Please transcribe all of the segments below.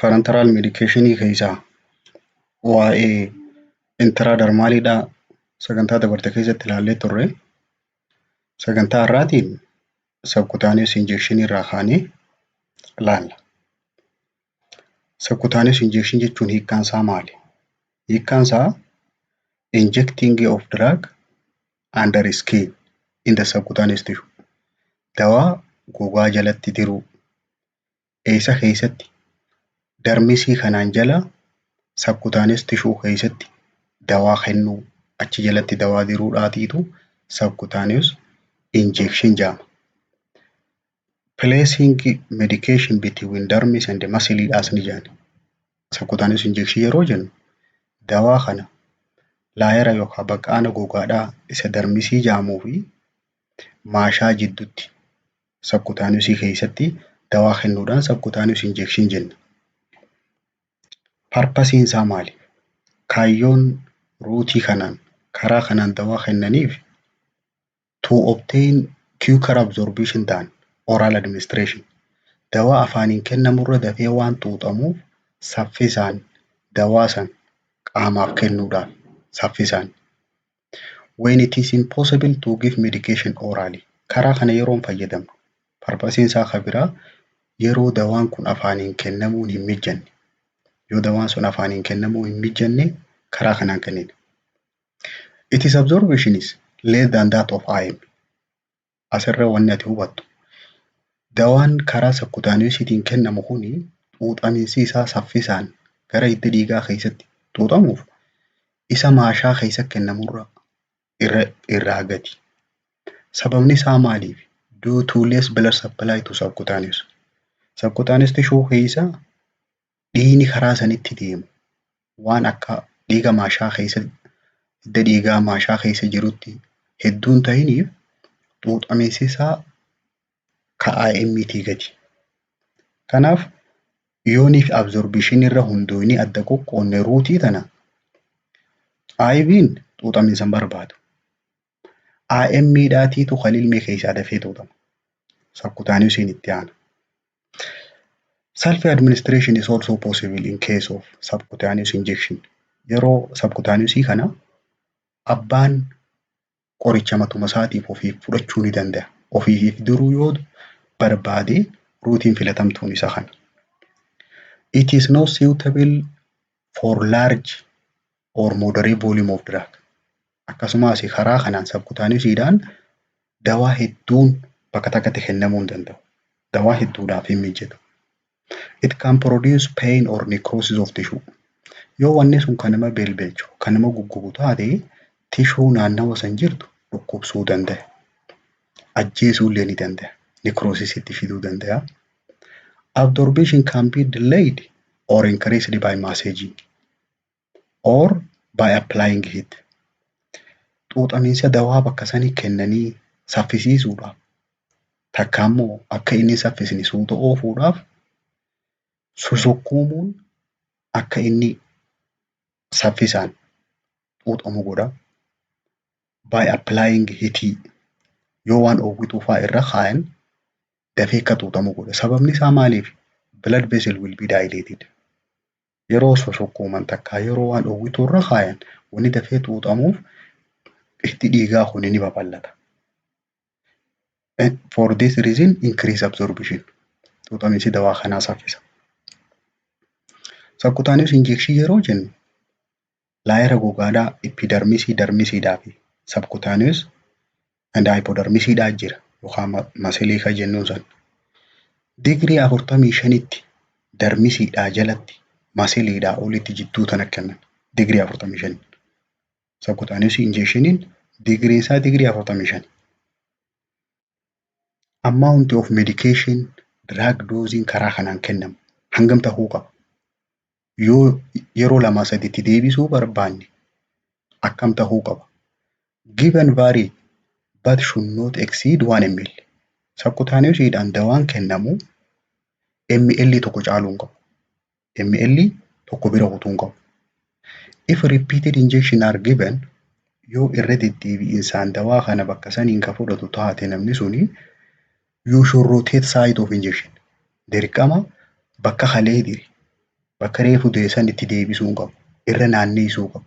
Parenteral medicationii keessaa waa'ee intradermaaliidhaa sagantaa dabarte keessatti ilaallee turre. Sagantaa har'aatiin subcutaneous injection irraa kaanee ilaalla. Subcutaneous injection jechuun hiikkaan isaa maali? Hiikkaan isaa injecting of drug under skin in the subcutaneous tissue. Dawaa gogaa jalatti diruu. Eessa keessatti? Darmisii kanaan jala subcutaneous tissue keessatti dawaa kennuu, achi jalatti dawaa diruudhaatiitu subcutaneous injection jedhama. Placing medication between dermis and muscle dhaas ni jedhani. Subcutaneous injection yeroo jennu dawaa kana laayera yookaan baqaana gogaadhaa isa darmisii jedhamuu fi maashaa jidduutti subcutaneous keessatti dawaa kennuudhaan subcutaneous injection jenna. Purpose isaa maali? Kaayyoon ruutii kanaan karaa kanaan dawaa kennaniif to obtain quicker absorption than oral administration. Dawaa afaaniin kennamurra dafee waan xuuxamuuf saffisaan dawaa san qaamaaf kennuudhaaf saffisaan. When it is impossible to give medication orally. Karaa kana yeroo hin fayyadamnu. Purpose isaa kan biraa yeroo dawaan kun afaaniin kennamuun hin mijanne. Yoo dawaan sun afaaniin kennamuu hin mijanne karaa kanaan kennina. Its absorption is less than that of IM. Asirra wanni ati hubattu. Dawaan karaa subcutaneousiitiin kennamu kuni xuuxamiinsi isaa saffisaan gara hidda dhiigaa keessatti xuuxamuuf isa maashaa keessa kennamurra irraa gati. Sababni isaa maaliif? Due to less blood supply to subcutaneous. Subcutaneous tissue keessa dhiigni karaa sanitti deemu waan akka dhiiga maashaa keessa hidda dhiigaa maashaa keessa jirutti hedduun ta'iniif xuuxamiinsi isaa IMT gati. Kanaaf yooniif absorption irra hundoonni adda qoqqoonne ruutii tana IV'n xuuxamiinsa hin barbaadu. IM dhaatiitu kan ilmee keessaa dafee xuuxama. Subcutaneousiin itti aana. Self administration is also possible in case of subcutaneous injection. Yeroo subcutaneousii kana abbaan qoricha matuma isaatiif ofiif fudhachuu ni danda'a. Ofiif diruu yoo barbaade ruutiin filatamtuun isa kana. It is not suitable for large or moderate volume of drug. Akkasumas karaa kanaan subcutaneousiidhaan dawaa hedduun bakka takkatti kennamuu hin danda'u. Dawaa hedduudhaaf hin mijatu. It can produce pain or necrosis of tissue. Yoo wanni sun kan nama belbelchu, kan nama guggubu taate tissue naannawa san jirtu dhukkubsuu danda'a. Ajjeesuu illee ni danda'a. Necrosis itti fiduu danda'a. Absorption can be delayed or increased by massaging or by applying heat. Xuuxamiinsa dawaa bakka sanii kennanii saffisiisuudhaaf takka immoo akka inni saffisni suuta oofuudhaaf susukkuumuun akka inni saffisaan xuuxamu godha. By applying heat yoo waan oowwituu fa'aa irra kaayan dafee akka xuuxamu godha. Sababni isaa maaliif? Blood vessel will be dilated. Yeroo susukkuuman takka yeroo waan oowwituu irra kaayan wanni dafee xuuxamuuf hiddi dhiigaa kun ni babal'ata. For this reason increase absorption. Xuuxamiinsi dawaa kanaa saffisa. Subcutaneous injection yeroo jennu laayera gogaadhaa epidermisii darmisiidhaa fi subcutaneous and hypodermisiidhaa jira yookaan masilii kan jennuun san. Digirii 45tti darmisiidhaa jalatti masiliidhaa olitti jidduu tana kennan. Digirii 45. Subcutaneous injectioniin digirii isaa digirii 45. Amount of medication drug dosing karaa kanaan kennamu hangam ta'uu qaba? Yoo yeroo lama sadiitti deebisuu barbaanne akkam ta'uu qaba? Given vary but should not exceed 1 ml. Subcutaneousiidhaan dawaan kennamu ml tokko caaluu hin qabu. ml tokko bira utuu hin qabu. If repeated injection are given, yoo irra deddeebi'insaan dawaa kana bakka saniin ka fudhatu taate namni suni you should rotate site of injection. Dirqama bakka halee diri bakka reefu deessan itti deebisuu hin qabu. Irra naanneessuu qabu.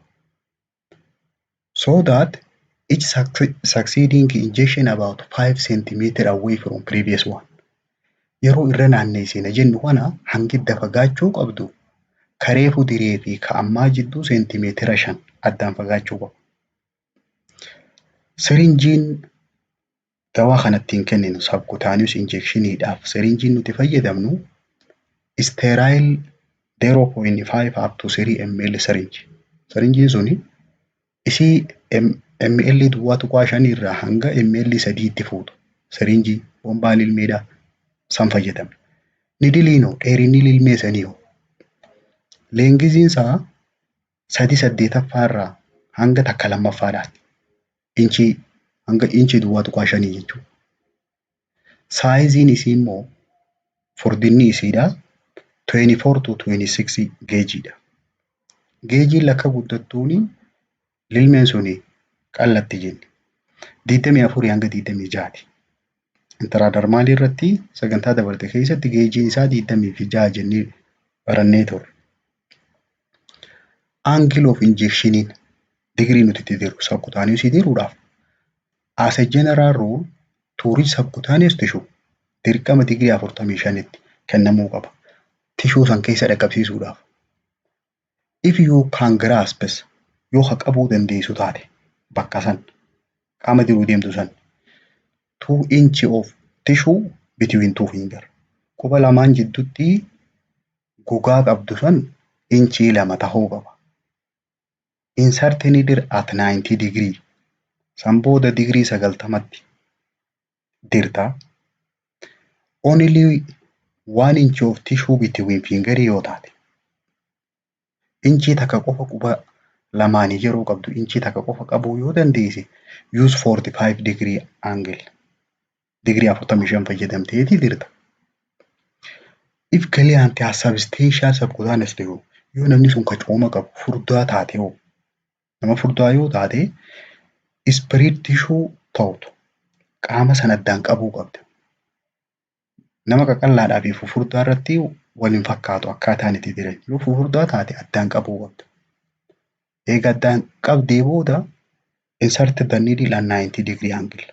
So that each succeeding injection about 5 centimeter away from previous one. Yeroo irra naanneessina jennu kana hangidda fagaachuu qabdu kareefu diree fi ka'ammaa jidduu seentimeetira 5 addaan fagaachuu qabu. Sirinjiin dawaa kanattiin kenninu subcutaneous injectioniidhaaf sirinjiin nuti fayyadamnu sterile 0.5 up to 3 ml syringe. Sirinjiin suni isii ml duwwaa tuqaa 5 irraa hanga ml 3 itti fuutu. Sirinjii bombaa lilmeedhaa san fayyadamna. Nidiliinoo dheerinni lilmee saniiho. Leengiziin isaa 3/8 irraa hanga takka lammaffaadhaati. Inchii hanga inchii duwwaa tuqaa 5 jechuudha. Saayiziin isii immoo furdinni isiidhaa 24 to 26 geejiidha. Geejiin lakka guddattuuni lilmeen suni qallatti jenni. 24 hanga 26ti. Intiradarmaalii irratti sagantaa dabarte keessatti geejiin isaa 26 jennee barannee turre. Angle of injectioniin digirii nuti itti diru subcutaneous diruudhaaf as a general rule to reach subcutaneous tissue dirqama digirii 45tti kennamuu qaba. Tishuu san keessa dhaqqabsiisuudhaaf. If you can grasp yoo qabuu dandeessu taate bakka san qaama diruu deemtu san 2 inch of tissue between two finger. Quba lamaan jidduutti gogaa qabdu san inchii 2 tahuu qaba. Insert needle at 90 degree. San booda digirii 90tti dirta. Only 1 inch of tissue between finger yoo taate. Inchii takka qofa quba lamaanii yeroo qabdu inchii takka qofa qabuu yoo dandeesse use 45 degree angle. Digirii 45 fayyadamteeti dirta. If client has substantial subcutaneous tissue yoo namni sun qacooma qabu furdaa taate hoo nama furdaa yoo taate spread tissue ta'utu qaama san addaan qabuu qabda. Nama qaqallaadhaa fi furdaa irratti waliin fakkaatu akkaataan itti diran yoo furdaa taate addaan qabuu qabda. Eega addaan qabdee booda insert the needle at 90 degree angle.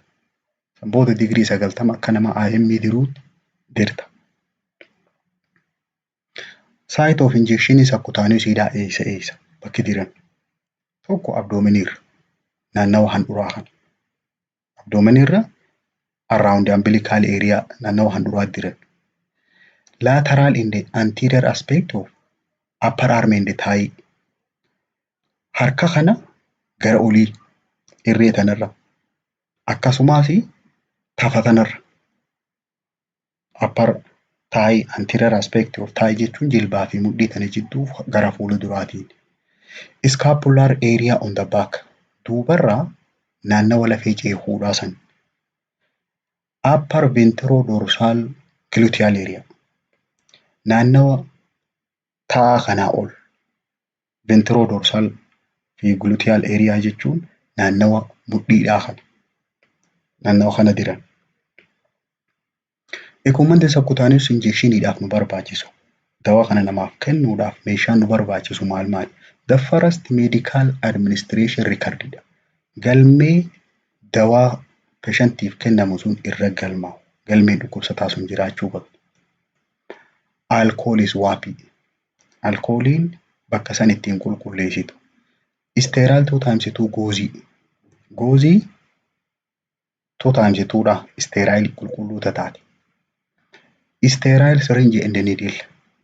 San booda digirii 90 akka nama IM diruutti dirta. Site of injection subcutaneous eessa bakki diran. Tokko abdominirra naannawa handhuraa kana. Abdominirra around the umbilical area naannawa handhuraa diran. Lateral in the anterior aspect of upper arm and thigh. Harka kana gara olii irree tanarra akkasumas tafa tanarra. Upper thigh anterior aspect of thigh jechuun jilbaa fi mudhii tana jidduu gara fuula duraatiin. Scapular area on the back. Duubarraa naannawa lafee ceekuudhaa san. Upper ventrodorsal gluteal area. Naannawa ta'a kanaa ol. Ventrodorsal fi gluteal area jechuun naannawa mudhiidhaa kana. Naannawa kana diran. Equipment subcutaneous injectioniidhaaf nu barbaachisu. Dawaa kana namaaf kennuudhaaf meeshaan nu barbaachisu maal? The first medical administration record. Galmee dawaa patientiif kennamu sun irra galmaa'u. Galmee dhukkubsataa sun jiraachuu qabu. Alcohol swab. Alkooliin bakka san ittiin qulqulleessitu. Sterile 2 times 2 goozii. Goozii 2 times 2dha. Sterile qulqulluu taate. Sterile syringe and needle.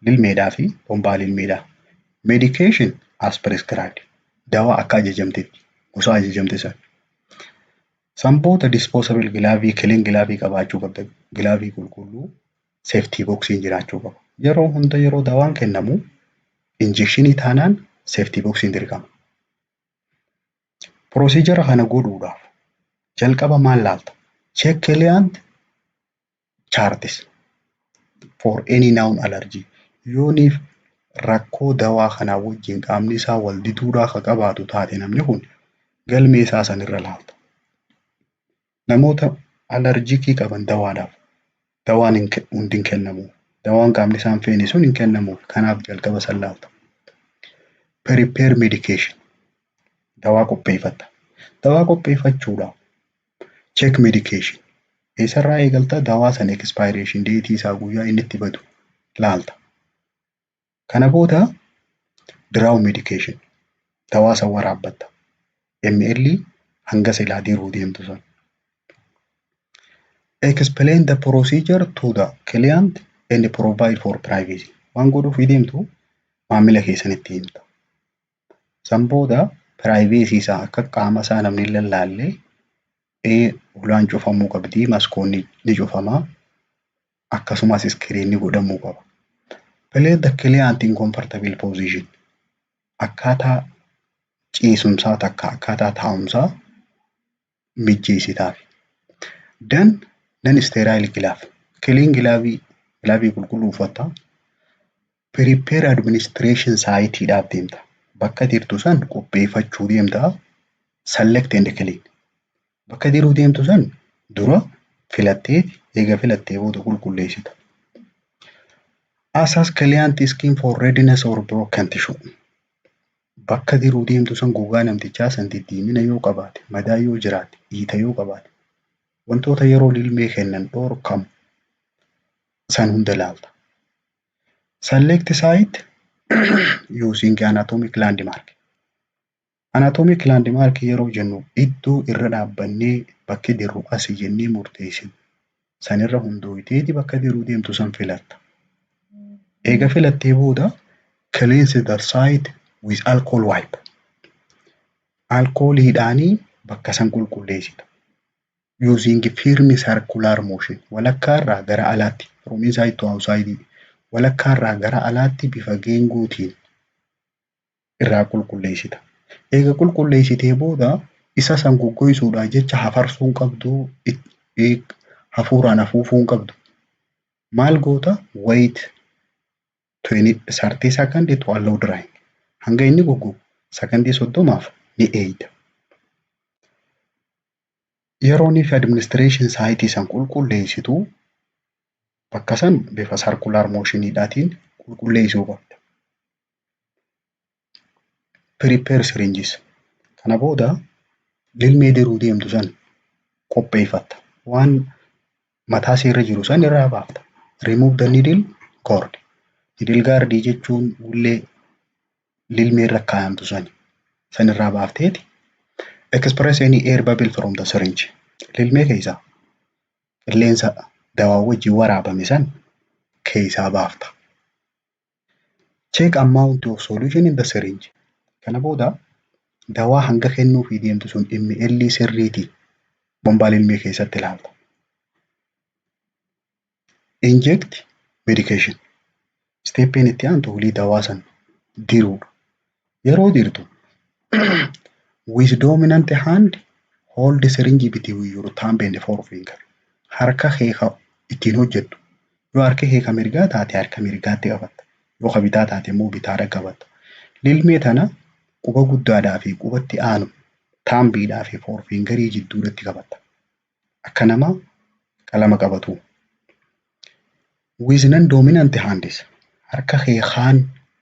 Lilmeedhaa fi bombaa lilmeedhaa. Medication as prescribed. Dawaa akka ajajamtetti. Gosa ajajamte san. Sanboota disposable gilaavii clean gilaavii qabaachuu qabda. Gilaavii qulqulluu safety boxiin jiraachuu qaba. Yeroo hunda yeroo dawaan kennamu injectionii taanaan safety boxiin dirqama. Procedure kana godhuudhaaf jalqaba maal laalta? Check client charts for any known allergy. Yooniif rakkoo dawaa kanaa wajjin qaamni isaa wal dituudhaa akka qabaatu taate namni kun galmee isaa sanirra laalta. Namoota allergikii qaban dawaadhaaf dawaan hundi hin kennamu. Dawaan qaamni isaan feene sun hin kennamuuf. Kanaaf jalqaba san laalta. Prepare medication. Dawaa qopheeffatta. Dawaa qopheeffachuudhaaf check medication. Eessarraa eegalta dawaa sana expiration date isaa guyyaa inni itti badu laalta. Kana booda draw medication. Dawaa san waraabbatta. ml hanga silaa diruu deemtu san. Explain the procedure to the client and provide for privacy. Waan godhuuf deemtu maamila keessanitti himta. San booda privacy isaa akka qaama isaa namni hin lallaallee ulaan cufamuu qabdi, maskoonni ni cufamaa, akkasumas iskiriinni godhamuu qaba. Place the client in comfortable position. Akkaataa ciisumsaa takka akkaataa taa'umsaa mijjeessitaaf. Then non-sterile glove. Clean glove qulqulluu uffatta. Prepare administration siteedhaaf deemta. Bakka jirtu san qopheeffachuu deemta. Select and clean. Bakka jiruu deemtu san dura filattee eega filattee booda qulqulleessita. Assess client skin for redness or broken tissue. Bakka jiruu deemtu san gogaa namtichaa san diddiimina yoo qabaate, madaa yoo jiraate, dhiita yoo qabaate, wantoota yeroo lilmee kennan dhorkamu san hunda laalta. Select site using anatomic landmark. Anatomic landmark yeroo jennu iddoo irra dhaabbannee bakki jirru asii jennee murteessinu. Sanirra hundooyiteeti bakka jiruu deemtu san filatta. Eega filattee booda cleanse the site with alcohol wipe. Alkooliidhaanii bakka san qulqulleessita. Using firm circular motion. Walakkaarraa gara alaatti. From inside to outside. Walakkaarraa gara alaatti bifa geengootiin irraa qulqulleessita. Eega qulqulleessitee booda isa san goggoisuudhaan jecha hafarsuun qabdu, hafuuraan afuufuu hin qabdu. Maal goota? Wait 30 seconds to allow drying. Hanga inni goggogu sakandii 30 ni eeyita. Yeroonii fi administration site san qulqulleessitu bakka san bifa circular motioniidhaatiin qulqulleessuu qabda. Prepare syringes. Kana booda lilmee diruu deemtu san qopheeffatta. Waan mataa irra jiru san irraa baafta. Remove the needle cord. Needle guard jechuun ullee lilmee irra kaa'amtu san irraa baafteeti. Express any air bubble from the syringe. Lilmee keessaa qilleensa dawaa wajjin waraabame san keessaa baafta. Check amount of solution in the syringe. Kana booda dawaa hanga kennuufii deemtu sun ml sirriitii bombaa lilmee keessatti ilaalta. Inject medication. Steppiin itti aantu hulii dawaa san diruudha. Yeroo dirtu with dominant hand hold the syringe between your thumb and forefinger. Harka keeka ittiin hojjettu. Yoo harka keeka mirgaa taate harka mirgaatti qabatta. Yoo ka bitaa taate immoo bitaadha qabatta. Lilmee tana quba guddaadhaa fi qubatti aanu taambiidhaa fi forefingerii jidduudhatti qabatta. Akka nama qalama qabatu. With non-dominant hands. Harka keekaan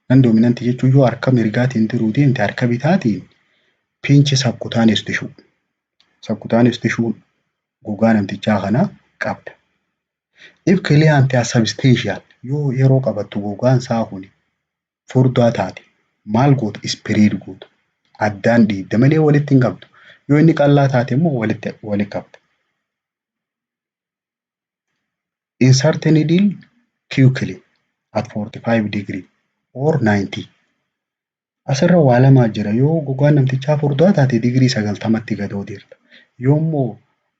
non-dominant jechuun yoo harka mirgaatiin diruu deemte harka bitaatiin pinch subcutaneous tissue. Subcutaneous tissue gogaa namtichaa kana qabda. If client has substantial yoo yeroo qabattu gogaan isaa kuni furdaa taate maal goota? Spread goota. Addaan dhiibda malee walitti hin qabdu. Yoo inni qal'aa taate immoo walitti qabda. Insert needle quickly at 45 degree or 90. Asirra waa lamaa jira. Yoo gogaan namtichaa furdaa taate digirii 90tti gad odeerta. Yoo immoo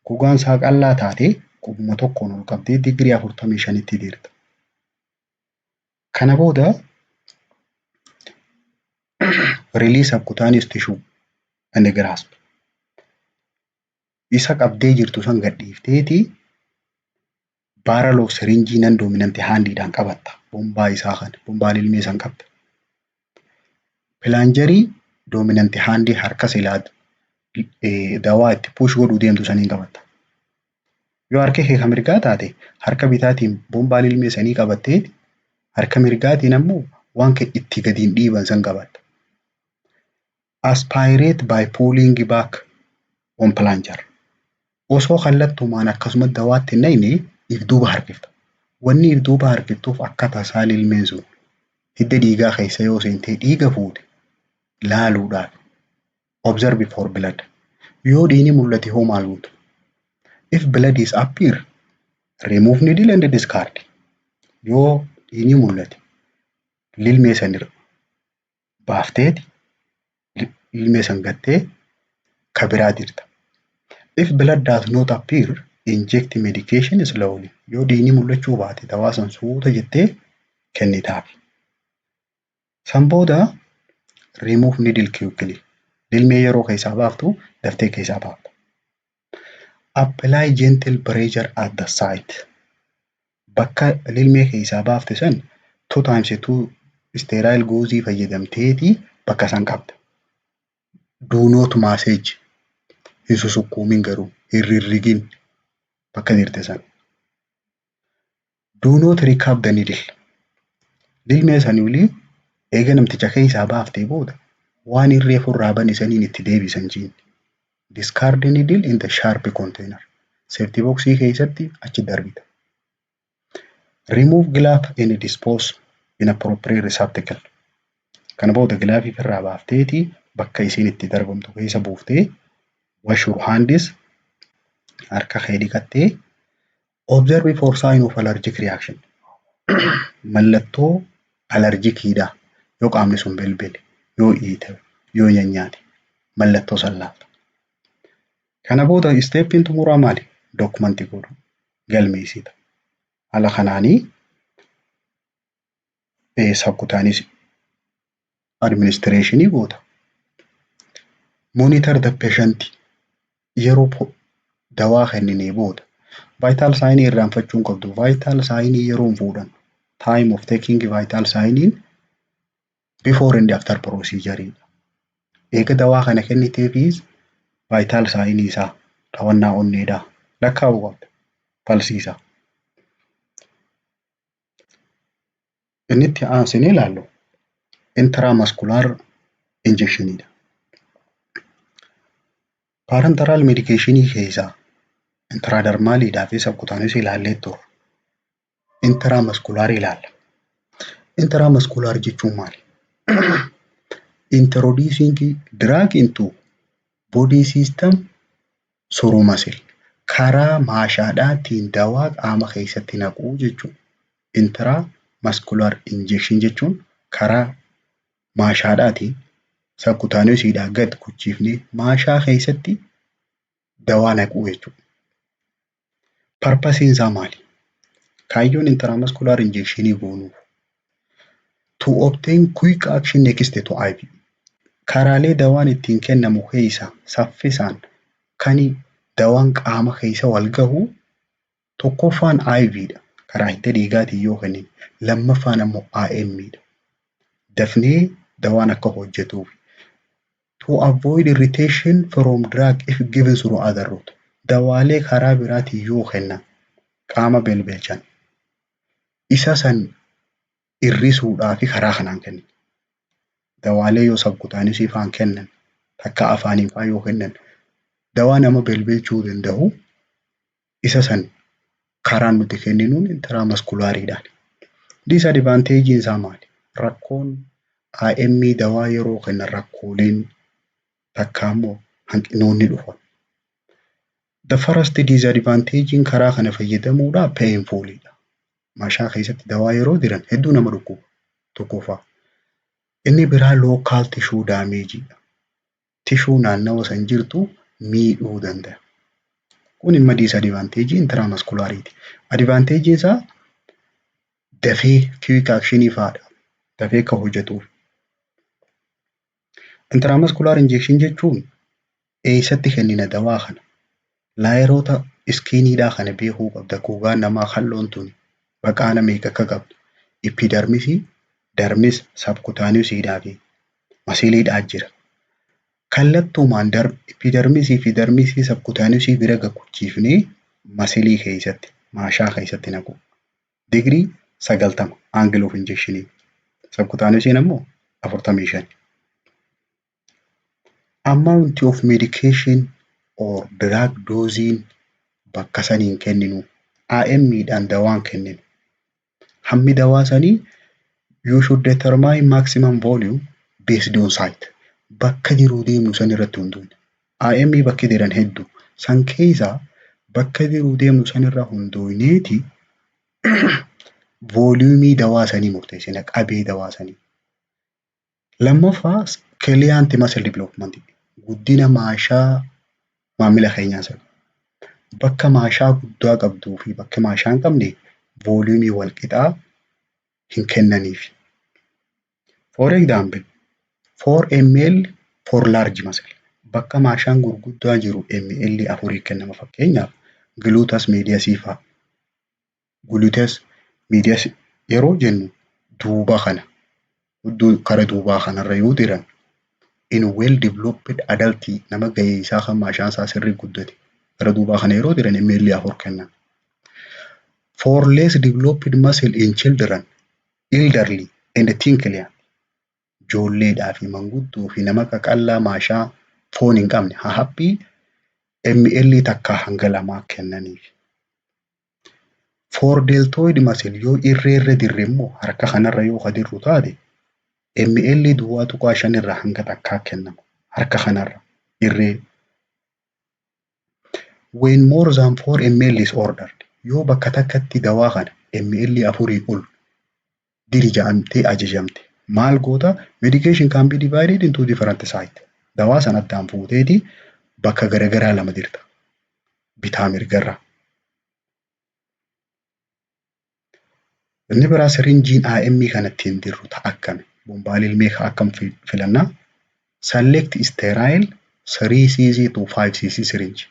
gogaan isaa qal'aa taate qubuma tokkoon ol qabdee digirii 45tti deerta. Kana booda release subcutaneous tissue and grasp. Isa qabdee jirtu san gadhiifteeti barrel of syringe non-dominant handiidhaan qabatta. Bombaa isaa kana bombaa lilmee san qabda. Pilaanjarii dominant handii harka silaa dawaa itti push godhuu deemtu saniin qabatta. Yoo harka kee kan mirgaa taate harka bitaatiin bombaan ilmee sanii qabattee harka mirgaatiin ammoo waan itti gadiin dhiiban san qabatta. Aspirate by pulling back on plunger. Osoo kallattumaan akkasuma dawaatti hin naqne if duuba harkifta. Wanni if duuba harkiftuuf akka tasaa ilmeen sun hidda dhiigaa keessa yoo seentee dhiiga fuute laaluudhaaf. Observe for blood. Yoo dhiigni mul'ate hoo maal gootu? If blood is appear, remove needle and discard. Yoo dhiigni mul'ate ilmee sanirra baafteeti ilmee san gattee ka biraa dirta. If blood does not appear, inject medication slowly. Yoo dhiigni mul'achuu baate dawaa san suuta jettee kennitaaf. San booda remove needle quickly. Ilmee yeroo keessaa baaftu daftee keessaa baafta. Apply gentle pressure at the site. Bakka ilmee keessaa baafte san 2 times 2 sterile gauze fayyadamteeti bakka san qabda. Do not massage. Hin susukkuumin garuu hin rirrigin bakka jirte san. Do not recap the needle. Ilmee sanillee eega namticha keessaa baaftee booda waan irree furraa bane saniin itti deebisan jiin. Discard the needle in the sharp container. Safety box keessatti achi darbita. Remove glove and dispose in appropriate receptacle. Kana booda gilaafii irraa baafteeti bakka isiin itti darbamtu keessa buuftee wash your hands. Harka kee dhiqattee observe for sign of allergic reaction. Mallattoo alerjikiidha. Yoo qaamni sun belbele, yoo iite, yoo nyaanyaate mallattoo san laata. Kana booda steppiin xumuraa maali? Dokumentii godhu galmeessita. Haala kanaanii subcutaneous administration goota. Monitor the patient yeroo dawaa kenninee booda. Vital sign irraanfachuu hin qabdu. Vital sign yeroo fuudhan time of taking vital sign before and after procedure. Eega dawaa kana kenniteefis vital sign isaa dhawannaa onneedhaa lakkaa'uu qabda. Falsiisa. Inni itti aansinee ilaallu intramuscular injectionidha. Parenteral medication keessaa intradermalidhaa fi subcutaneous ilaallee turre. Intramuscular ilaalla. Intramuscular jechuun maali? Introducing drug into body system through muscle. Karaa maashaadhaatiin dawaa qaama keessatti naquu jechuudha. Intramuscular injection jechuun karaa maashaadhaatiin subcutaneousidhaa gad kuchiifnee maashaa keessatti dawaa naquu jechuudha. Purpose isaa maali? Kaayyoon intramuscular injection goonuu to obtain quick action next to IV. Karaalee dawaan ittiin kennamu keessa saffisaan kan dawaan qaama keessa wal gahu tokkoffaan IVdha. Karaa hidda dhiigaatiin yoo kennin. Lammaffaan ammoo IMdha. Dafnee dawaan akka hojjetuuf. To avoid irritation from drug if given through other route. Dawaalee karaa biraatiin yoo kennan qaama belbelchan. Isa san irrisuudhaa fi karaa kanaan kennan. Dawaalee yoo subcutaneous ifaan kennan takka afaaniin faa yoo kennan dawaa nama belbelchuu danda'u isa san karaan nuti kenninuun intramuscularidhaan. Disadvantage isaa maali? Rakkoon IM dawaa yeroo kennan rakkooleen takka ammoo hanqinoonni dhufan. The first disadvantage karaa kana fayyadamuudhaan painfulidha. Maashaa keessatti dawaa yeroo diran hedduu nama dhukkuba tokkoffaa. Inni biraa local tissue damage. Tissue naannawa san jirtu miidhuu danda'a. Kun immoo disadvantage intramuscularity. Advantage isaa dafee quick action faadha. Dafee akka hojjetuuf. Intramuscular injection jechuun eessatti kennina dawaa kana? Laayeroota iskiiniidhaa kana beekuu qabda. Gogaan namaa qal'oon tuni baqaana meeqa akka qabdu? Epidermis, dermis, subcutaneousidhaa fi masiliidhaa jira. Kallattuumaan epidermis fi dermis subcutaneous bira gakuchiifnee masilii keessatti maashaa keessatti naqu. Digirii 90 angle of injection. Subcutaneous ammoo 45. Amount of medication or drug dosing bakka saniin kenninu IM-dhaan dawaan kenninu. Hammi dawaa sanii you should determine maximum volume based on site. Bakka jiruu deemnu san irratti hunduun. IM bakki jiran hedduu. San keessaa bakka jiruu deemnu san irra hunduuneeti voluumii dawaa sanii murteessina qabee dawaa sanii. Lammaffaa client muscle development. Guddina maashaa maamila keenyaa sana. Bakka maashaa guddaa qabduu fi bakka maashaa hin qabne voluumii wal qixaa hin kennaniif. For example, 4 ml for large muscle. Bakka maashaan gurguddaa jiru ml 4 kennama fakkeenyaaf gluteus medius fa'aa. Gluteus medius yeroo jennu duuba kana kara duubaa kanarra yoo jiran in well developed adult nama gahee isaa kan maashaan isaa sirrii guddate kara duubaa kana yeroo jiran ml 4 kennan. For less developed muscle in children, elderly and thin client. Ijoolleedhaa fi manguddoo fi nama qaqallaa maashaa foon hin qabne haphii ml takka hanga 2 kennaniif. For deltoid muscle yoo irreerra dirre immoo harka kanarra yoo hadirru taate ml duwwaa tuqaa 5 irraa hanga takkaa kennama harka kanarra irree. When more than 4 ml is ordered yoo bakka takkatti dawaa kana ml 4 ol dirija'amtee ajajamte maal goota medication can be divided into different sites. Dawaa sana addaan fuuteeti bakka garagaraa lama dirta bitaa mirgarra. Inni biraa sirinjiin IM kanatti hin dirru ta'a akkami bombaa ilmee akkam filannaa select sterile 3cc to 5cc syringe.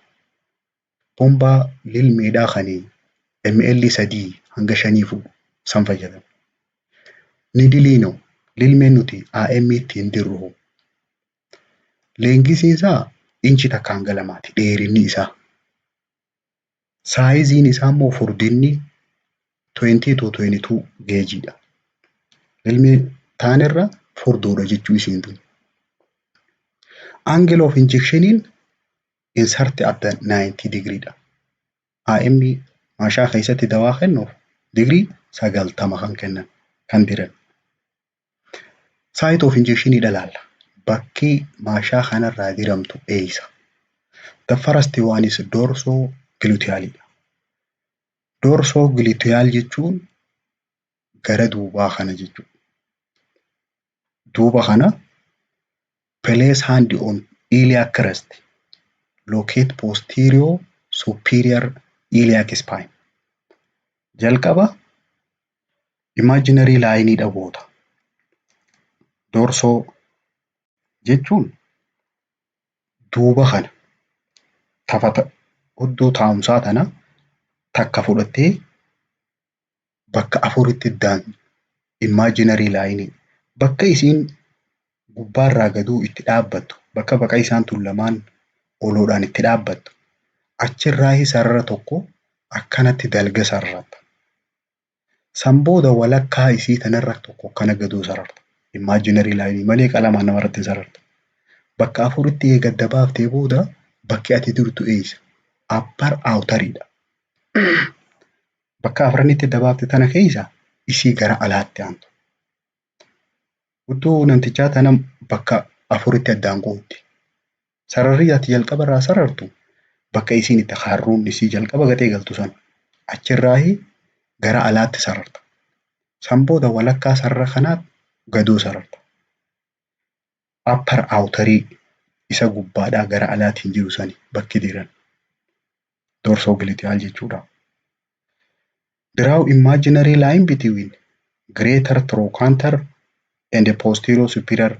Bombaa ilmeedhaa kanii ml 3 hanga 5 fuudhu san fayyadamu. Nidiliino ilmeen nuti IM ittiin dirru leengisin isaa inchi takka hanga 2 dheerinni isaa. Saayiziin isaa immoo furdinni 20 to 22 geejiidha. Ilmi taanirra furduudha jechuu isiin tun. Angle of injectioniin insert at 90 degreedha. IM maashaa keessatti dawaa kennuuf digirii 90 kan kennan kan diran. Site of injectionii ilaalla. Bakki maashaa kanarraa diramtu eessa? The first one is dorsogluteal. Dorsogluteal jechuun gara duubaa kana jechuudha. Duuba kana place hand on iliac crest. Locate posterior superior iliac spine. Jalqaba imaginary line dhagoota. Dorsoo jechuun duuba kana tafata hudduu taa'umsaa tana takka fudhattee bakka 4tti daan imaginary line bakka isiin gubbaarraa gaduu itti dhaabbattu bakka baqa isaan tun lamaan oloodhaan itti dhaabbattu achirraa sarara tokko akkanatti dalga sararta. San booda walakkaa isii tanarra tokko kana gaduu sararta. Imaginary line malee qalamaan namarratti sararta. Bakka 4tti eegadda baaftee booda bakki ati jirtu eessa? Upper outeridha. Bakka 4tti dabaafte tana keessa isii gara alaatti aantu. Hudduu namtichaa tana bakka 4tti addaan qooddi. Sararri ati jalqabarraa sarartu bakka isiin itti harruun isii jalqaba gatee galtu sana achirraa gara alaatti sararta. San booda walakkaa sarara kanaa gaduu sararta. Upper outerii isa gubbaadhaa gara alaatiin jiru sani bakki diran dorsogluteal jechuudha. Draw imaginary line between greater trochanter and the posterior superior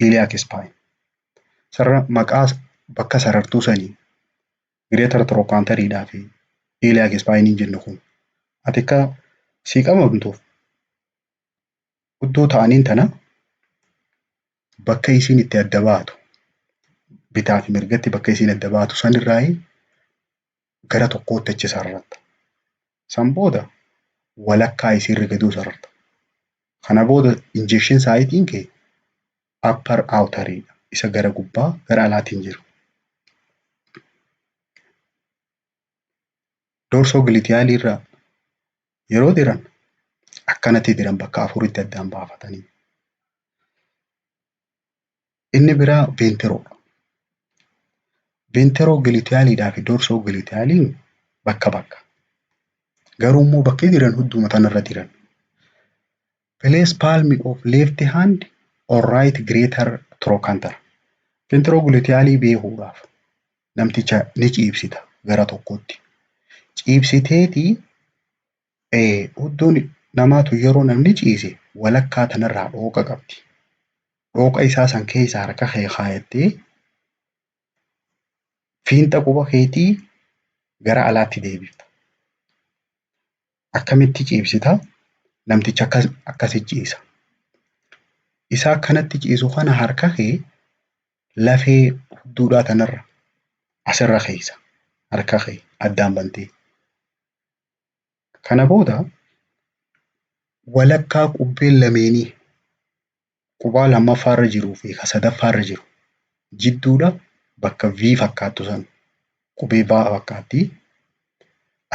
iliac spine. Sarara maqaa bakka sarartuu sanii greater trochanteridhaa fi iliac spine jennu kun ati akka sii qabamtuuf hudduu ta'aniin tana bakka isiin itti adda baatu bitaa fi mirgatti bakka isiin adda baatu sanirraa gara tokkootti achi sararta. San booda walakkaa isii rigaduu sararta. Kana booda injection saayitiin kee upper outeriidha. Isa gara gubbaa gara alaatiin jiru. Doorsoo gilitiyaalii irraa yeroo diran akkanatti diran bakka afuritti addaan baafatanii. Inni biraa veenteroodha. Veenteroo gilitiyaaliidhaa fi doorsoo gilitiyaaliin bakka bakka. Garuu immoo bakki diran hunduma tanarra diran. Place palm of left hand or right greater trochanter. Veenteroo gilitiyaalii beekuudhaaf namticha ni ciibsita gara tokkotti. Ciibsiteetii iddoon namaatu yeroo namni ciise walakkaa tanarraa dhooqa qabdi. Dhooqa isaa san keessaa harka kee kaayattee fiinxa quba keetii gara alaatti deebifta. Akkamitti ciibsita? Namticha akkasi ciisa. Isaa akkanatti ciisu kana harka kee lafee hudduudhaa tanarra asirra keessa harka kee addaan bantee. Kana booda walakkaa qubbeen lameenii qubaa lammaffaarra jiruu fi sadaffaarra jiru jidduudha bakka V fakkaattu san qubee ba'aa fakkaatti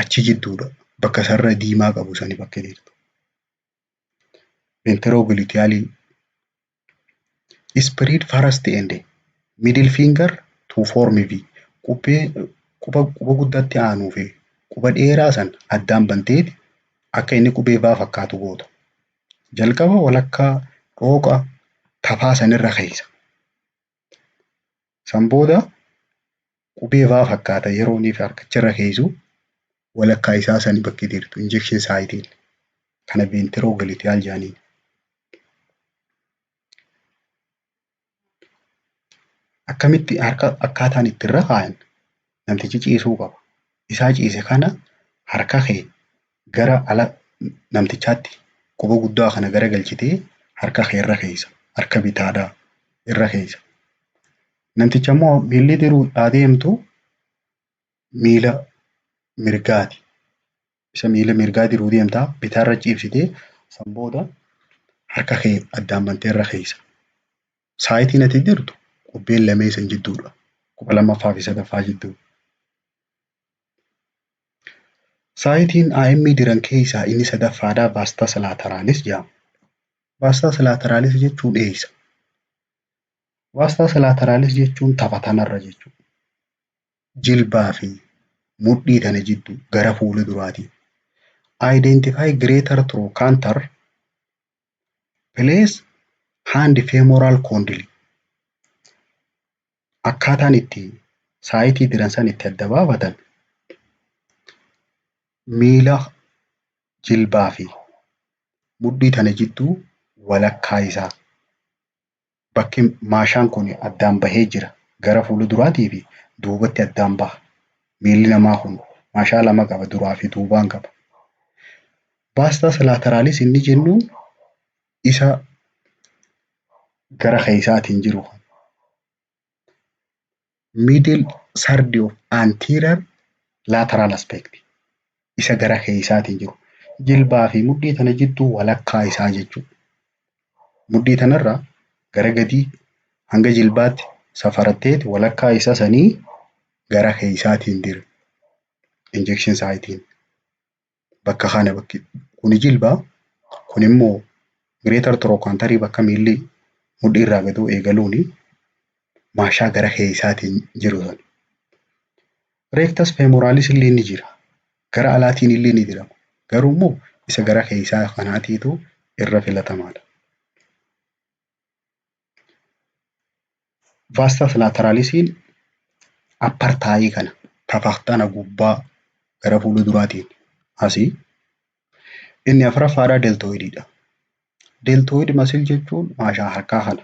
achi jidduudha bakka sarara diimaa qabu sani bakka jirtu. Veenteroo gilitiyaalii spread first and middle finger to form V. Quba guddaatti aanuu fi quba dheeraa san addaan banteeti akka inni qubee ba'aa fakkaatu goota. Jalqaba walakkaa dhooqa tafaa sanirra keessa. San booda qubee ba'aa fakkaata yeroo inni harkacharra keessu walakkaa isaa sani bakki jirtu injection saayitiin kana veenteroo gilitiyaal jedhaniin. Akkamitti akkaataan itti irra kaayan namtichi ciisuu qaba. Isaa ciise kana harka kee gara ala namtichaatti quba guddaa kana gara galchitee harka kee irra keessa. Harka bitaadhaa irra keessa. Namticha immoo miilli diruu adeemtu miila mirgaati. Isa miila mirgaa diruu deemtaa bitaarra ciibsitee san booda harka kee addaan bantee irra keessa. Saayitiin ati jirtu qubbeen lamee san jidduudha. Quba lammaffaa fi sadaffaa jidduu. Saayitiin AM diran keessaa inni sadaffaadhaa vaastas laateraalis jedhama. Vaastas laateraalis jechuun eessa? Vaastas laateraalis jechuun tapha tanarra jechuudha. Jilbaa fi mudhii tana jidduu gara fuula duraatiin. Identify greater trochanter place hand femoral condyle. Akkaataan itti saayitii diran san itti adda baafatan miila jilbaa fi mudhii tana jidduu walakkaa isaa bakki maashaan kun addaan bahee jira gara fuula duraatii fi duubatti addaan baha. Miilli namaa kun maashaa lama qaba duraa fi duubaan qaba. Vaastas laateraalis inni jennuun isa gara keessaatiin jiru. Middle third of anterior lateral aspect. Isa gara keessaatiin jiru. Jilbaa fi mudhii tana jidduu walakkaa isaa jechuudha. Mudhii tanarraa gara gadii hanga jilbaatti safaratteeti walakkaa isaa sanii gara keessaatiin dira. Injection saayitiin bakka kana bakki kuni jilbaa kun immoo greater trochanterii bakka miilli mudhii irraa gaduu eegaluuni maashaa gara keessaatiin jiru san. Rectus femoralis illee ni jira. Gara alaatiin illee ni dirama. Garuu immoo isa gara keessaa kanaatiitu irra filatamaadha. Vaastas laateraalisiin appar taayii kana tafahtana gubbaa gara fuula duraatiin asii. Inni afuraffaadhaa deltooyidiidha. Deltoid masil jechuun maashaa harkaa kana.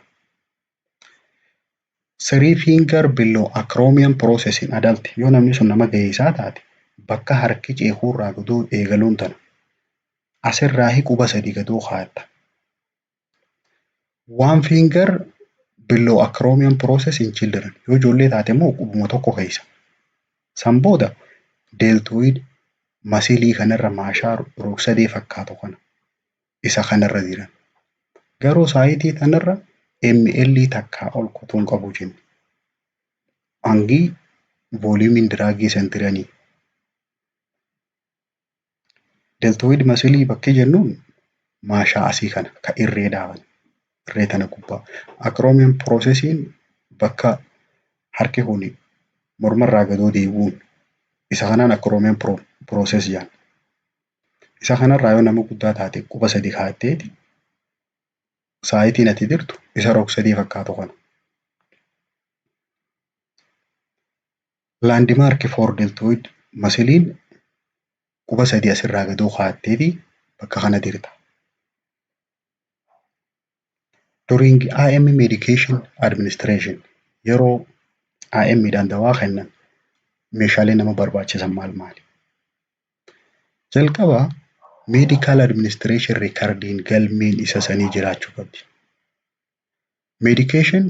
3 finger below acromion process in adult. Yoo namni sun nama ga'eessaa taate bakka harki ceekuurraa gaduu eegaluun tana asirraa quba sadii gaduu kaayatta. 1 finger below acromion process in children. Yoo ijoollee taate immoo qubuma tokko keessa. San booda deltoid masilii kanarra maashaa rog-sadee fakkaatu kana isa kanarra jiran. Garuu saayitii kanarra ML takkaa ol kutuun qabu jenna. Hangi vooliyuumiin diraagii sentiranii. Deltoid masilii bakkee jennuun maashaa asii kana ka irree dhaaban. Irree tana gubbaa. Acromion processiin bakka harki kun mormarraa gadoo deebi'uun isa kanaan acromion process jedhama. Isa kanarraa yoo nama guddaa taate quba sadi kaa'atteeti saayitiin ati jirtu isa rog-sadee fakkaatu kana. Landmark for deltoid masiliin quba sadii asirraa gadoo kaa'atteeti bakka kana jirta. During IM medication administration yeroo IM dhaan dawaa kennan meeshaalee nama barbaachisan maal maali? Jalqaba medical administration recordiin galmeen isa sanii jiraachuu qabdi. Medication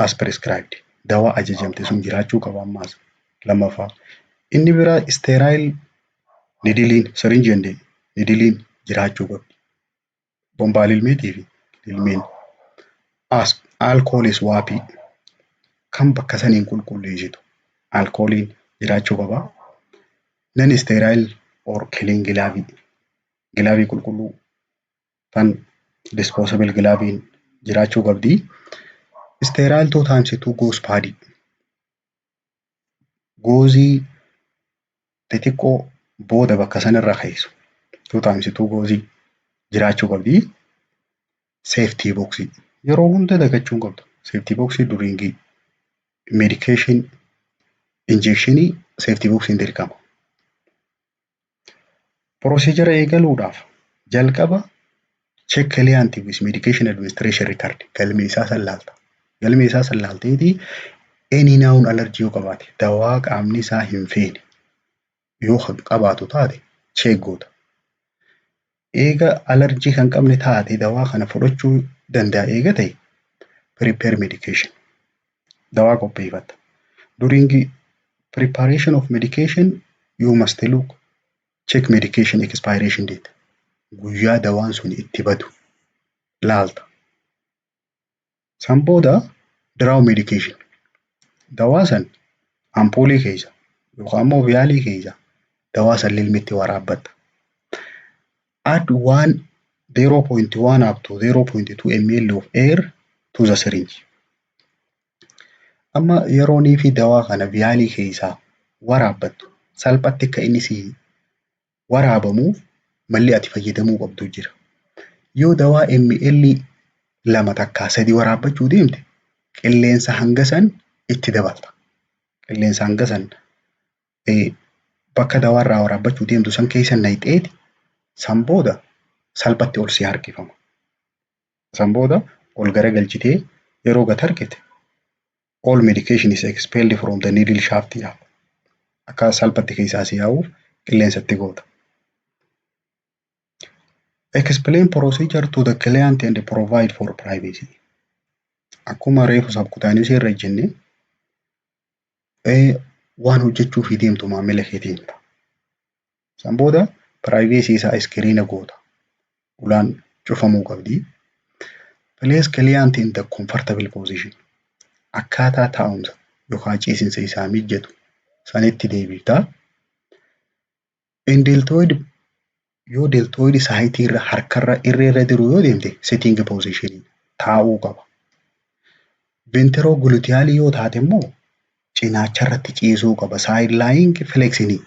as prescribed dawaa ajajamte sun jiraachuu qaba ammaas. Lammaffaa inni biraa sterile nidiliin syringe nidiliin jiraachuu qabdi. Bombaan ilmeetii fi ilmeen. Alcohol swaapii kan bakka saniin qulqulleessitu alkooliin jiraachuu qaba. Non sterile or clean gilaavii qulqulluu kan disposable gilaaviin jiraachuu qabdi. Sterile 2 times 2 gauze pad goozii xixiqqoo booda bakka sanarra keessu 2 times 2 goozii jiraachuu qabdi. Safety box yeroo hunda dagachuu hin qabdu. Safety box during medication injectionii safety box dirqama. Procedure eegaluudhaaf jalqaba check client with medication administration record galmee isaa sallaalta. Galmee isaa sallaalteeti any known allergy yoo qabaate dawaa qaamni isaa hin feene yoo qabaatu taate check goota. Eega allergy kan qabne taate dawaa kana fudhachuu danda'a eega ta'e prepare medication dawaa qopheeffatta. During preparation of medication you must look check medication expiration date guyyaa dawaan sun itti badu laalta. San booda draw medication dawaa san ampuulii keessa yookaan immoo viyaalii keessa dawaa san lilmitti waraabbatta. Add 0.1 up to 0.2 ml of air to the syringe. Amma yeroonii fi dawaa kana viyaalii keessaa waraabbattu salphatti akka inni si waraabamuuf malli ati fayyadamuu qabdu jira. Yoo dawaa ml 2 takkaa 3 waraabbachuu deemte qilleensa hanga san itti dabalta. Qilleensa hanga san bakka dawaarraa waraabbachuu deemtu san keessa naqxeeti san booda salphatti ol si harkifama. San booda ol garagalchitee yeroo gad harkite all medication is expelled from the needle shaft jedhama. Akka salphatti keessaa si yaa'uuf qilleensatti goota. Explain procedure to the client and provide for privacy. Akkuma reefu sabkutaanii irra jenne waan hojjechuu fi deemtu maamila keetiin ta'a. San booda privacy isaa iskiriina goota. Ulaan cufamuu qabdi. Place client in the comfortable position. Akkaataa taa'umsa yookaan ciisinsa isaa mijatu sanitti deebifta. In deltoid yoo deltoid saayitii irra harkarra irreerra jiru yoo deemte sitting position taa'uu qaba. Ventrogluteal yoo taate immoo cinaacharratti ciisuu qaba. Side lying flexionii.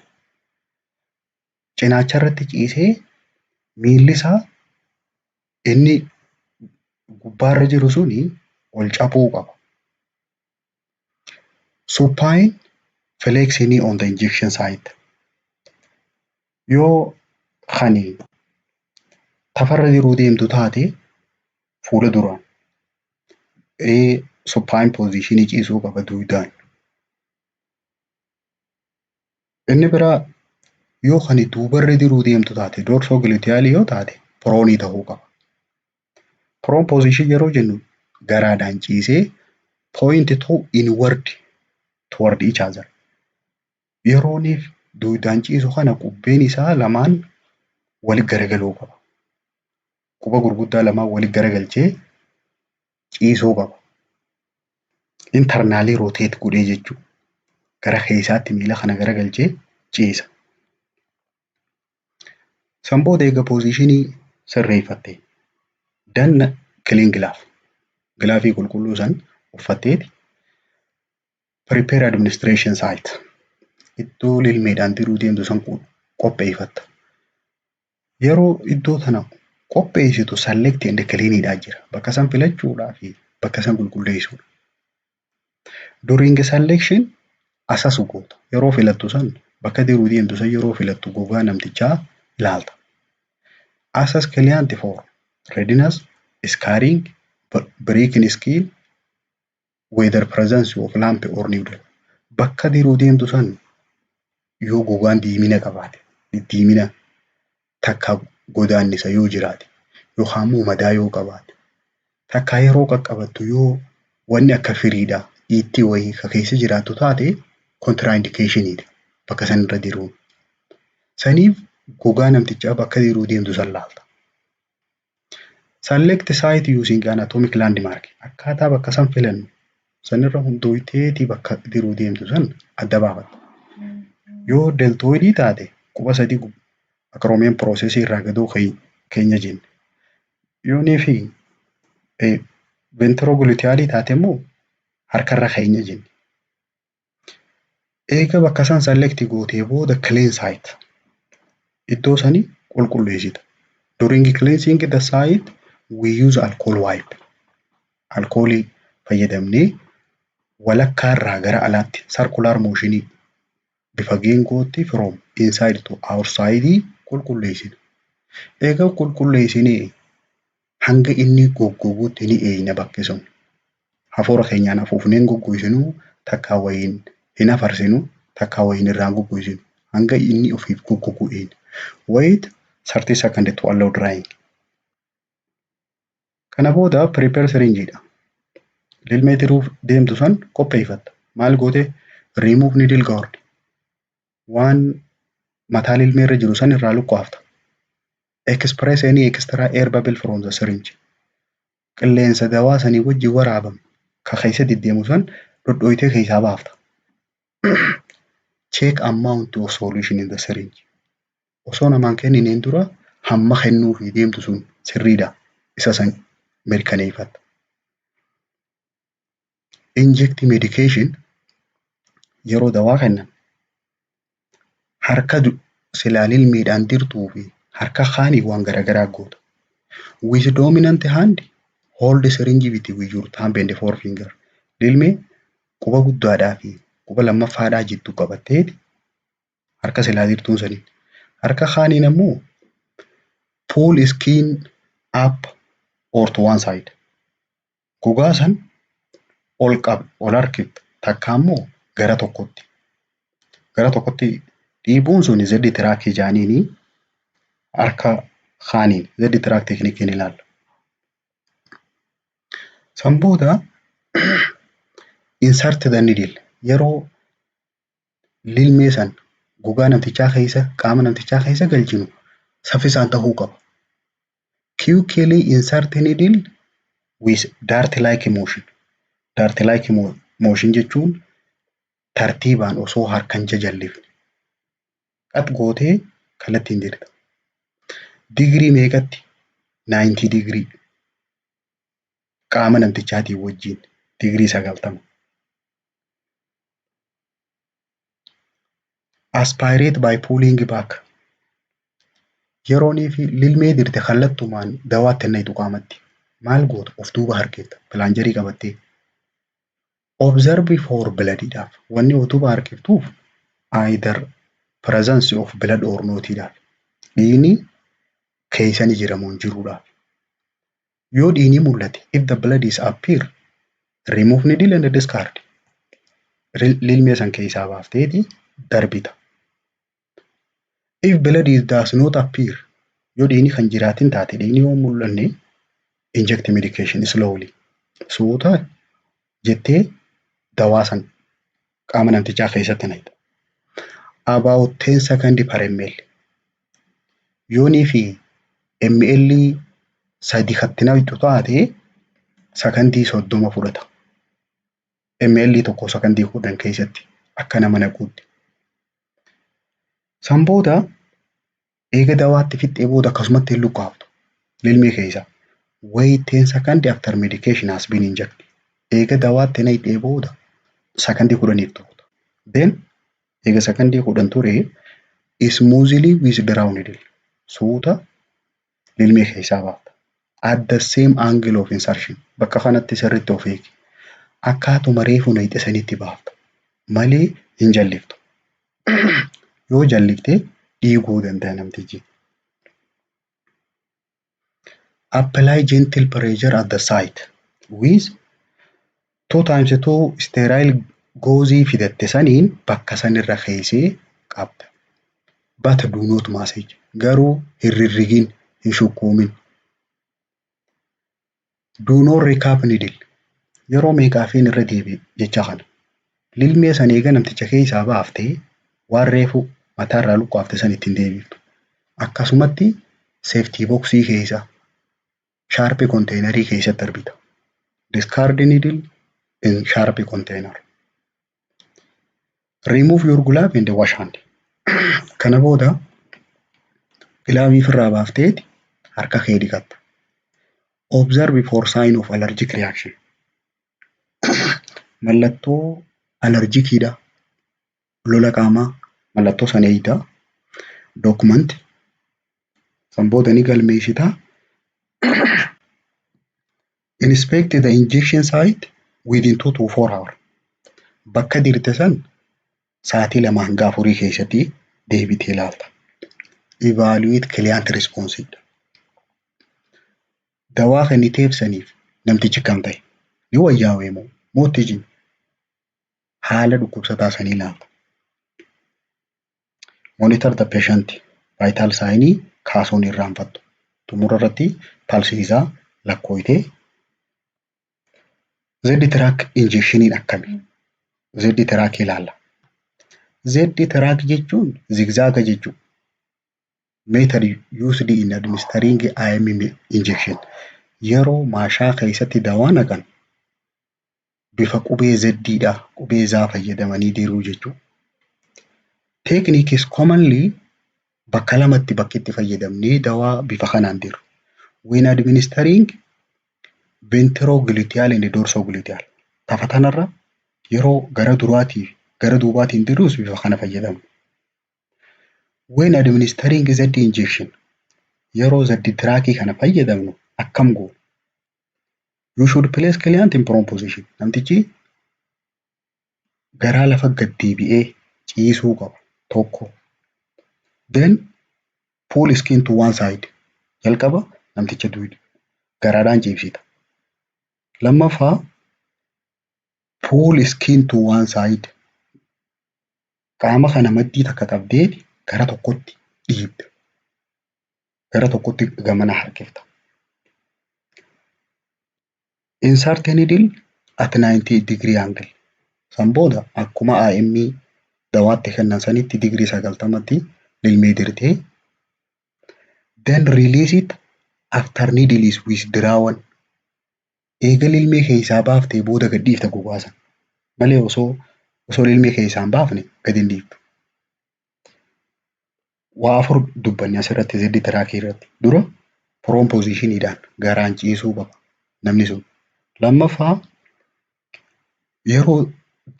Cinaacharratti ciisee miilli isaa inni gubbaarra jiru suni ol cabuu qaba. Supine flexionii on the injection site. Yoo kani tafarra jiruu deemtu taate fuula duraan supine positionii ciisuu qaba duudaan. Inni biraa yoo kani duubarra jiruu deemtu taate dorsogluteal yoo taate proonii ta'uu qaba. Prone position yeroo jennu garaadhaan ciisee point to inward toward each other. Yerooniif duudaan ciisu kana qubbeen isaa lamaan walitti garagaluu qaba. Quba gurguddaa lamaan walitti garagalchee ciisuu qaba. Internaalii rooteet godhee jechuudha. Gara keessaatti miila kana garagalchee ciisa. San booda eega poozishinii sirreeffatte danna kiliin gilaafii qulqulluu san uffatteeti prepare administration site iddoo lilmeedhaan diruu deemtu san qopheeffatta. Yeroo iddoo tana qopheessitu select and cleanidhaa jira. Bakka san filachuudhaa fi bakka san qulqulleessuudha. During selection asasu goota. Yeroo filattu san bakka diruu deemtu san yeroo filattu gogaa namtichaa ilaalta. Assess client for readiness, scarring, breaking skin, whether presence of lamp or needle. Bakka diruu deemtu san yoo gogaan diimina qabaate, diimina takka godaannisa yoo jiraate, yookaan immoo madaa yoo qabaate, takka yeroo qaqqabattu yoo wanni akka firiidhaa dhiitti wayii ka keessa jiraattu taate contraindicationidha bakka san irra diruun. Saniif gogaa namtichaa bakka diruu deemtu san laalta. Select site using anatomic landmark. Akkaataa bakka san filannu sanirra hundooyteetii bakka diruu deemtu san adda baafatta. Yoo deltoidii taate quba sadii akroomeen piroosesii irraa gadoo keenya jenna. Yoonii fi ventroglutealii taate immoo harkarra keenya jenna. Eega bakka san select gootee booda clean site iddoo sanii qulqulleessita. During cleansing the site we use alcohol wipe. Alkoolii fayyadamnee walakkaa irraa gara alaatti circular motion bifa geengootti from inside to outside qulqulleessina. Eega qulqulleessinee hanga inni goggoguutti ni eeyna bakki sun. Hafuura keenyaan afuufneen goggogsinu takkaa wayiin hin afarsinu takkaa wayiin irraan goggogsinu hanga inni ofiif goggogu eeyna. Wait 30 seconds to allow drying. Kana booda prepare syringeedha. Lilmee diruuf deemtu san qopheeffatta. Maal goote? Remove needle guard. Waan mataa lilmee irra jiru san irraa lukkaafta. Express any extra air bubble from the syringe. Qilleensa dawaa sanii wajjin waraabame ka keessa deddeemu san dhodhooytee keessaa baafta. Check amount of solution in the syringe. Osoo namaan kennineen dura hamma kennuu fi deemtu sun sirriidha. Isa san mirkaneeffatta. Inject medication yeroo dawaa kennan harka silaa lilmeedhaan dirtuu fi harka kaanii waan garaagaraa goota. With dominant hand hold the syringe with your thumb and forefinger. Lilmee quba guddaadhaa fi quba lammaffaadhaa jiddu qabatteeti harka silaa dirtuun saniin. Harka kaaniin ammoo pull skin up or to one side. Gogaa san ol harkifta takka ammoo gara tokkotti. Gara tokkotti dhiibuun sun zeddi tiraakii jaaniini harka kaaniin zeddi tiraak teknikiin ilaalla. San booda insert the needle yeroo lilmee san gogaa namtichaa keessa qaama namtichaa keessa galchinu saffisaan ta'uu qaba. Quickly insert needle with dart like motion. Dart like motion jechuun tartiibaan osoo harkaan jajallifne. Qat gootee kallattiin dirta. Digirii meeqatti? 90 digirii. Qaama namtichaatiin wajjin digirii 90. Aspirate by pulling back. Yeroonii fi lilmee dirte kallattumaan dawaatti nayitu qaamatti. Maal goota? Of duuba harkeetta. Pilaanjarii qabattee. Observe for bloodidhaaf. Wanni of duuba harkiftuuf either presence of blood or notiidhaaf. Dhiigni keessa ni jira moo hin jiruudhaaf. Yoo dhiigni mul'ate, if the blood is appear, remove needle and discard. Lilmee san keessaa baafteeti darbita. If blood does not appear, yoo dhiigni kan jiraatin taate dhiigni yoo mul'anne inject medication slowly. Suuta jettee dawaa san qaama namtichaa keessatti naqxa. about 10 second per ml. Yoonii fi ml sadi katti naqxu taate sakandii 30 fudhata. ml tokko sakandii 10 keessatti akka nama naquutti. San booda eega dawaatti fixxee booda akkasumatti hin lukkaaftu lilmee keessa. Wait 10 second after medication has been injected. Eega dawaatti naqxee booda sakandii 10 turta. Then eega sakandii 10 ture smoothly withdraw needle. Suuta lilmee keessaa baafta. At the same angle of insertion. Bakka kanatti sirriitti of eegi. Akkaatuma reefu naqxe sanitti baafta. Malee hin jalliftu. Yoo jalliftee dhiiguu danda'a namtichi. Apply gentle pressure at the site with 2 times 2 sterile gauze fidatte saniin bakka sanirra keessee qabda. But do not massage. Garuu hin rirrigin, hin shukkuumin. Do not recap needle. Yeroo meeqaafiin irra deebi'e jecha kana. Lilmee san eega namticha keessaa baaftee waan reefu mataarraa lukkaafte san ittiin deebiftu. Akkasumatti safety boxii keessa sharp containerii keessatti arbita. Discard needle in sharp container. Remove your glove and wash hand. Kana booda gilaavii ofirraa baafteeti harka kee dhiqatta. Observe for sign of allergic reaction. Mallattoo alerjikiidha. Lola qaamaa mallattoo sana eeyita. Document. San booda ni galmeessita. Inspect the injection site within 2 to 4 hours. Bakka dirte san sa'aatii 2 hanga 4 keessatti deebitee ilaalta. Evaluate client response. Dawaa kenniteef saniif namtichi kam ta'e? Yoo wayyaawee moo mootti jiru? Haala dhukkubsataa sanii ilaalta. Monitor the patient vital sign kaasuun irraanfattu. Xumura irratti pulse isaa lakkooyitee Z-track injectioniin akkami? Z-track ilaalla. Z-track jechuun zigzaaga jechuudha. Method used in administering IM injection. Yeroo maashaa keessatti dawaa naqan bifa qubee Z-dha qubee Z fayyadamanii diruu jechuudha. Technique is commonly bakka lamatti bakkitti fayyadamnee dawaa bifa kanaan diru. When administering ventrogluteal and dorsogluteal. Tafatanarra yeroo gara duraatii gara duubaatiin diruus bifa kana fayyadamu. When administering Z injection yeroo Z-track kana fayyadamnu akkam goonu? You should place client in prone position. Namtichi garaa lafa gad deebi'ee ciisuu qaba tokko. Then pull skin to one side. Jalqaba namticha garaadhaan ciibsita. Lammaffaa pull skin to one side. Qaama kana maddii takka qabdeeti gara tokkotti dhiibda. Gara tokkotti gamana harkifta. Insert needle at 90 degree angle. San booda akkuma IM dawaatti kennan sanitti digirii 90tti lilmee dirtee. Then release it after needle is withdrawn. Eega lilmee keessaa baaftee booda gad dhiifta gubaasan. Malee osoo lilmee keessaa hin baafne gad hin dhiiftu. Waa afur dubbanni asirratti Z-track irratti. Dura prone positioniidhaan garaan ciisuu qaba namni sun. Lammaffaa yeroo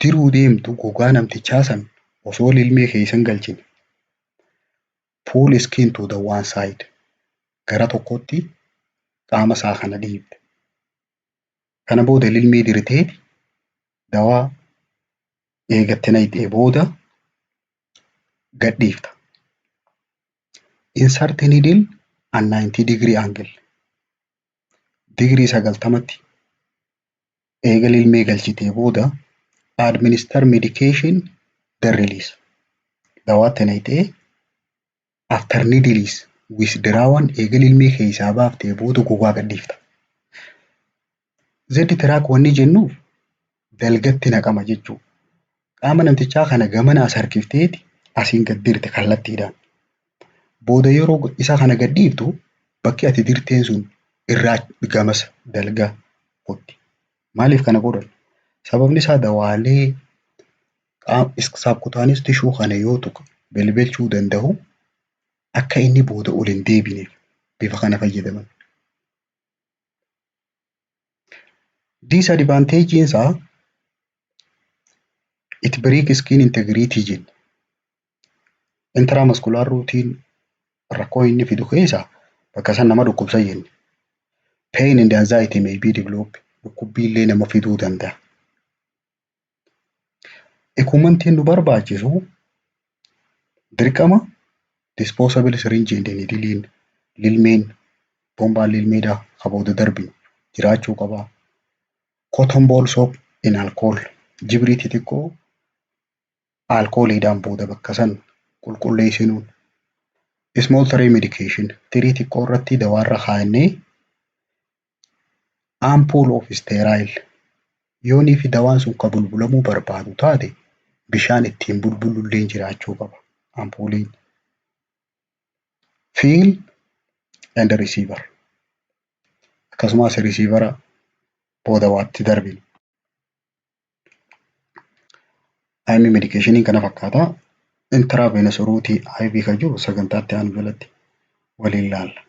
diruu deemtu gogaa namtichaa san osoo lilmee keessa hin galchine. Pull skin to the one side. Gara tokkotti qaama isaa kana dhiibde. Kana booda lilmee dirteeti dawaa eegatte naqxee booda gad dhiifta. Insert needle at 90 degree angle. Digirii 90tti eega lilmee galchitee booda administer medication then release. Dawaatti naqxee after needle is withdrawn eega lilmee keessaa baaftee booda gogaa gad dhiifta. Z-track wanni jennuuf dalgatti naqama jechuudha. Qaama namtichaa kana gamana as harkifteeti asiin gad dirte kallattiidhaan. Booda yeroo isa kana gad dhiiftu bakki ati dirteen sun irraa gamas dalga qotti. Maaliif kana godhan? Sababni isaa dawaalee saapkutaanis tishuu kana yoo tuqe belbelchuu danda'u akka inni booda ol hin deebineef bifa kana fayyadaman. Disadvantagein isaa it break skin integrity jenna. Intramuscular routine rakkoo inni fidu keessa bakka san nama dhukkubsa jenna. Pain and anxiety may be developed. Dhukkubbiillee nama fiduu danda'a. Equipmentiin nu barbaachisu dirqama disposable syringe and needle lilmeen bombaan lilmeedhaa kan booda darbinu jiraachuu qaba. Cotton ball soap in alcohol jibrii xixiqqoo alkooliidhaan booda bakka san qulqulleessinuun. Small tray medication tirii xiqqoo irratti dawaarra kaa'annee ampoule of sterile yoonii fi dawaan sun kan bulbulamuu barbaadu taate bishaan ittiin bulbulullee jiraachuu qaba ampuuliin. Fill and receiver akkasumas receivera booda waatti darbinu. IM medicationii kana fakkaata. Intravenous route IV kan jiru sagantaatti aanu jalatti waliin ilaalla.